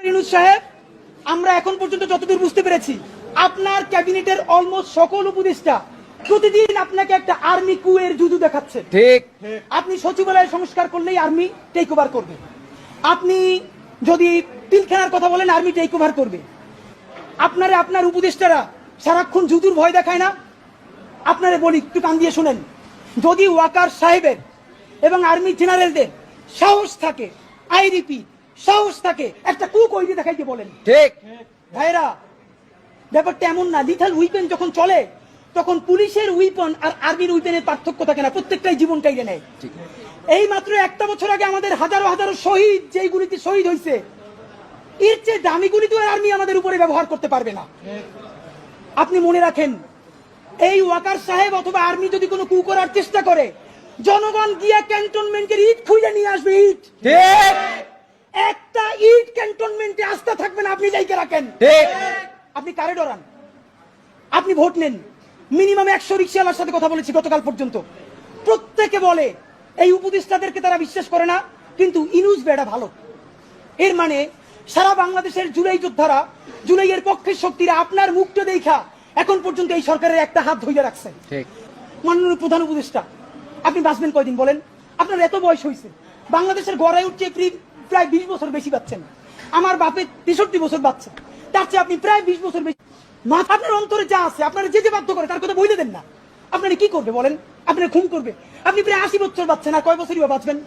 ইউনূস সাহেব, আমরা এখন পর্যন্ত যতদূর বুঝতে পেরেছি আপনার ক্যাবিনেটের অলমোস্ট সকল উপদেষ্টা প্রতিদিন আপনাকে একটা আর্মি কুয়ের জুজু দেখাচ্ছে। ঠিক। আপনি সচিবালয় সংস্কার করলেই আর্মি টেক ওভার করবে, আপনি যদি পিলখানার কথা বলেন আর্মি টেক ওভার করবে। আপনার উপদেষ্টারা সারাক্ষণ জুজুর ভয় দেখায় না? আপনারে বলি, একটু কান দিয়ে শুনেন, যদি ওয়াকার সাহেবের এবং আর্মি জেনারেলদের সাহস থাকে, আই রিপিট সাহস থাকে, একটা কুক ওই দিয়ে দেখাইতে বলেন। ঠিক ভাইরা, ব্যাপারটা এমন না। লিথাল উইপেন যখন চলে তখন পুলিশের উইপন আর আর্মির উইপেনের পার্থক্য থাকে না, প্রত্যেকটাই জীবন কাইড়ে নেয়। এই মাত্র একটা বছর আগে আমাদের হাজারো হাজারো শহীদ যেই গুলিতে শহীদ হয়েছে, এর চেয়ে দামি গুলি তো আর্মি আমাদের উপরে ব্যবহার করতে পারবে না। আপনি মনে রাখেন, এই ওয়াকার সাহেব অথবা আর্মি যদি কোনো কু করার চেষ্টা করে, জনগণ গিয়া ক্যান্টনমেন্টের ইট খুঁজে নিয়ে আসবে। ইট, ঠিক। একটা ইট ক্যান্টনমেন্টে আস্থা থাকবে না, আপনি যাইকে রাখেন। ঠিক। আপনি কারে ডরান? আপনি ভোট নেন। মিনিমাম 100 রিক্সাওয়ালার সাথে কথা বলেছি গতকাল পর্যন্ত, প্রত্যেকে বলে এই উপদেষ্টাদেরকে তারা বিশ্বাস করে না, কিন্তু ইউনূস বেড়া ভালো। এর মানে সারা বাংলাদেশের জুলাই যোদ্ধারা, জুলাইয়ের পক্ষের শক্তিরা আপনার মুখটা দেখা এখন পর্যন্ত এই সরকারের একটা হাত ধরে রাখছে। মাননীয় প্রধান উপদেষ্টা, আপনি বাঁচবেন কয়দিন বলেন? আপনার এত বয়স হয়েছে, বাংলাদেশের গড়ায় উঠছে প্রায় 20 বছর বেশি পাচ্ছেন। আমার বাপে 63 বছর বাচ্চা, তার চেয়ে আপনি প্রায় 20 বছর বেশি। মাথা আপনার অন্তরে যা আছে, আপনারা যে বাধ্য করে তার কথা বইলে দেন না। আপনারা কি করবে বলেন? আপনারা খুন করবে। আপনি প্রায় 80 বছর বাচ্চেন, আর কয় বছরই বা বাঁচবেন?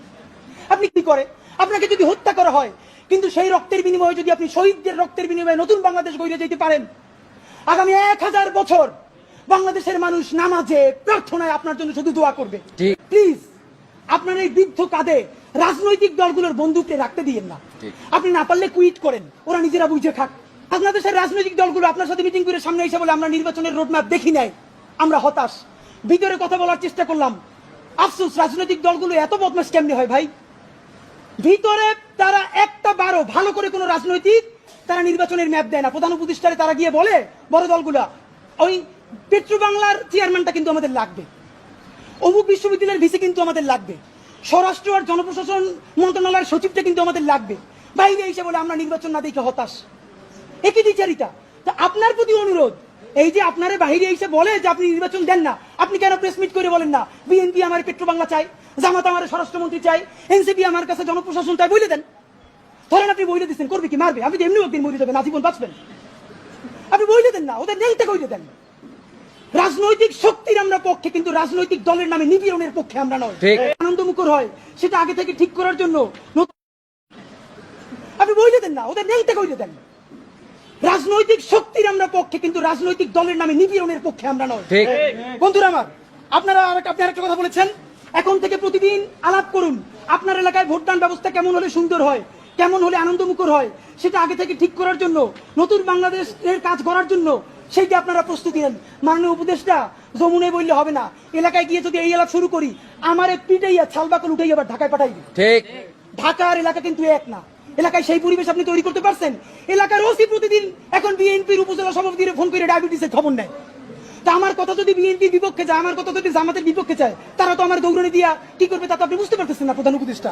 আপনি কি করে? আপনাকে যদি হত্যা করা হয়, কিন্তু সেই রক্তের বিনিময়ে যদি আপনি শহীদদের রক্তের বিনিময়ে নতুন বাংলাদেশ গড়ে যেতে পারেন, আগামী 1000 বছর বাংলাদেশের মানুষ নামাজে প্রার্থনায় আপনার জন্য শুধু দোয়া করবে। প্লিজ আপনার এই বৃদ্ধ কাঁধে রাজনৈতিক দলগুলোর বন্দুককে রাখতে দিয়েন না। আপনি না পারলে কুইট করেন, ওরা নিজেরা বুঝে খাক। বাংলাদেশের রাজনৈতিক দলগুলো আপনার সাথে মিটিং করে সামনে এসে বলে আমরা নির্বাচনের রোডম্যাপ দেখি নাই, আমরা হতাশ। ভিতরে কথা বলার চেষ্টা করলাম, আফসোস রাজনৈতিক দলগুলো এত বদমাশ কেমনে হয় ভাই? ভিতরে তারা একটা বারো ভালো করে কোন রাজনৈতিক তারা নির্বাচনের ম্যাপ দেয় না। প্রধান উপদেষ্টারে তারা গিয়ে বলে বড় দলগুলা, ওই পেট্রো বাংলার চেয়ারম্যানটা কিন্তু আমাদের লাগবে, অমুক বিশ্ববিদ্যালয়ের ভিসি কিন্তু আমাদের লাগবে, স্বরাষ্ট্র আর জনপ্রশাসন মন্ত্রণালয়ের সচিবটা কিন্তু আমাদের লাগবে। বাইরে এসে বলে আমরা নির্বাচন না দেখে হতাশ। একই দ্বিচারিতা। তা আপনার প্রতি অনুরোধ, এই যে আপনারে বাহিরে এসে বলে যে আপনি নির্বাচন দেন না, আপনি কেন প্রেস মিট করে বলেন না বিএনপি আমার পেট্রো বাংলা চাই, জামাত আমার স্বরাষ্ট্রমন্ত্রী চাই, এনসিপি আমার কাছে জনপ্রশাসন চাই, বলে দেন। ধরেন আপনি বইলে দিচ্ছেন, করবে কি? মারবে। আপনি এমনি একদিন মরে যাবেন, আজীবন বাঁচবেন। আপনি বইলে দেন না, ওদের নেইতে কইলে দেন। রাজনৈতিক শক্তির আমরা পক্ষে, কিন্তু রাজনৈতিক দলের নামে নিপীড়নের পক্ষে আমরা নয়। আনন্দমুখর হয় সেটা আগে থেকে ঠিক করার জন্য আপনি বইলে দেন না, ওদের নেইতে কইলে দেন। রাজনৈতিক শক্তির আমরা পক্ষে, কিন্তু রাজনৈতিক দলের নামে নিপীড়নের পক্ষে আমরা নয়। বন্ধুরা আমার, আপনি আরেকটা কথা বলেছেন, এখন থেকে প্রতিদিন আলাপ করুন আপনার এলাকায় ভোটদান ব্যবস্থা কেমন হলে সুন্দর হয়, কেমন হলে আনন্দমুখর হয়, সেটা আগে থেকে ঠিক করার জন্য, নতুন বাংলাদেশের কাজ করার জন্য সেইটা আপনারা প্রস্তুতি নেন। মাননীয় উপদেষ্টা, যমুনে বললে হবে না, এলাকায় গিয়ে যদি এই এলাকা শুরু করি, আমার পিটাইয়া ছালবাকল উঠেই আবার ঢাকায় পাঠাইবে। ঠিক, ঢাকার এলাকা কিন্তু এক না। এলাকায় সেই পরিবেশ আপনি তৈরি করতে পারছেন? এলাকার ওসি প্রতিদিন এখন বিএনপির উপজেলা সভাপতির ফোন করে ডায়াবেটিসের খবর নেয়। তা আমার কথা যদি বিএনপির বিপক্ষে যায়, আমার কথা যদি জামাতের বিপক্ষে চায়, তারা তো আমার দৌড়ানি দিয়া কি করবে তা তো আপনি বুঝতে পারতেছেন না প্রধান উপদেষ্টা।